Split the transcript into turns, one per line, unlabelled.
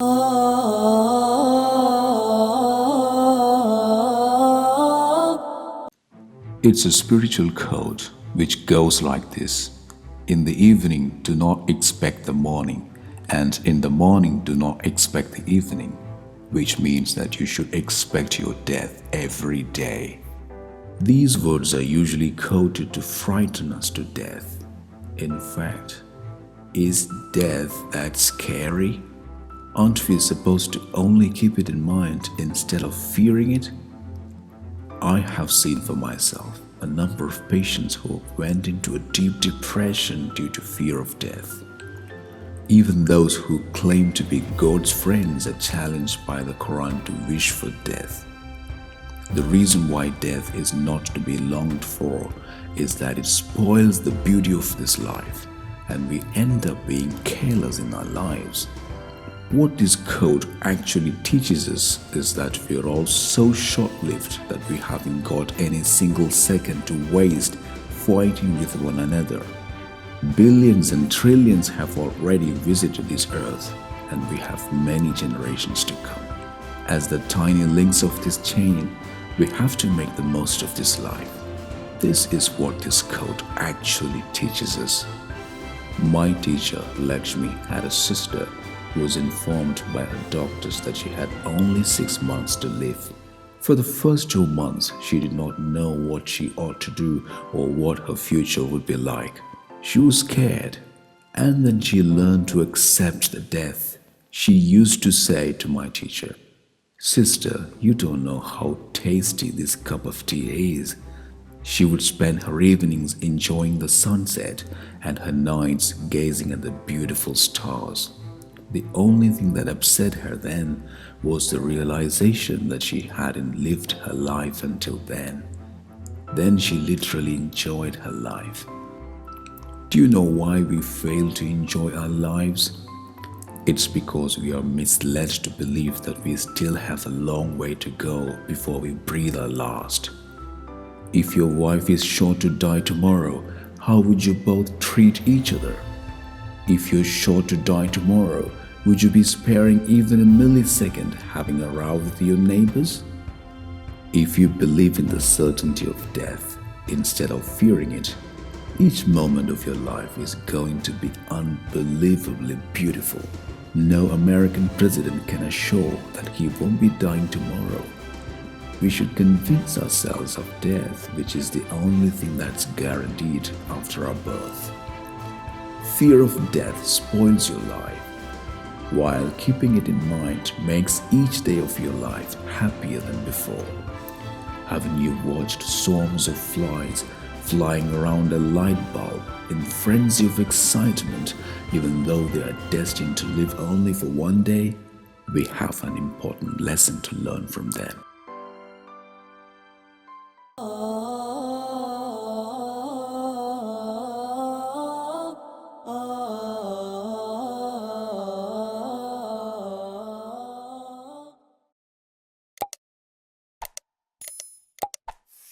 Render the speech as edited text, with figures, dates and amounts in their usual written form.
It's a spiritual code which goes like this. In the evening, do not expect the morning, and in the morning, do not expect the evening, which means that you should expect your death every day. These words are usually quoted to frighten us to death. In fact, is death that scary? Aren't we supposed to only keep it in mind instead of fearing it? I have seen for myself a number of patients who went into a deep depression due to fear of death. Even those who claim to be God's friends are challenged by the Quran to wish for death. The reason why death is not to be longed for is that it spoils the beauty of this life, and we end up being careless in our lives. What this code actually teaches us is that we are all so short-lived that we haven't got any single second to waste fighting with one another. Billions and trillions have already visited this earth, and we have many generations to come. As the tiny links of this chain, we have to make the most of this life. This is what this code actually teaches us. My teacher, Lakshmi, had a sister who was informed by her doctors that she had only 6 months to live. For the first 2 months, she did not know what she ought to do or what her future would be like. She was scared, and then she learned to accept the death. She used to say to my teacher, "Sister, you don't know how tasty this cup of tea is." She would spend her evenings enjoying the sunset and her nights gazing at the beautiful stars. The only thing that upset her then was the realization that she hadn't lived her life until then. Then she literally enjoyed her life. Do you know why we fail to enjoy our lives? It's because we are misled to believe that we still have a long way to go before we breathe our last. If your wife is sure to die tomorrow, how would you both treat each other? If you're sure to die tomorrow, would you be sparing even a millisecond having a row with your neighbors? If you believe in the certainty of death instead of fearing it, each moment of your life is going to be unbelievably beautiful. No American president can assure that he won't be dying tomorrow. We should convince ourselves of death, which is the only thing that's guaranteed after our birth. Fear of death spoils your life, while keeping it in mind makes each day of your life happier than before. Haven't you watched swarms of flies flying around a light bulb in frenzy of excitement, even though they are destined to live only for one day? We have an important lesson to learn from them.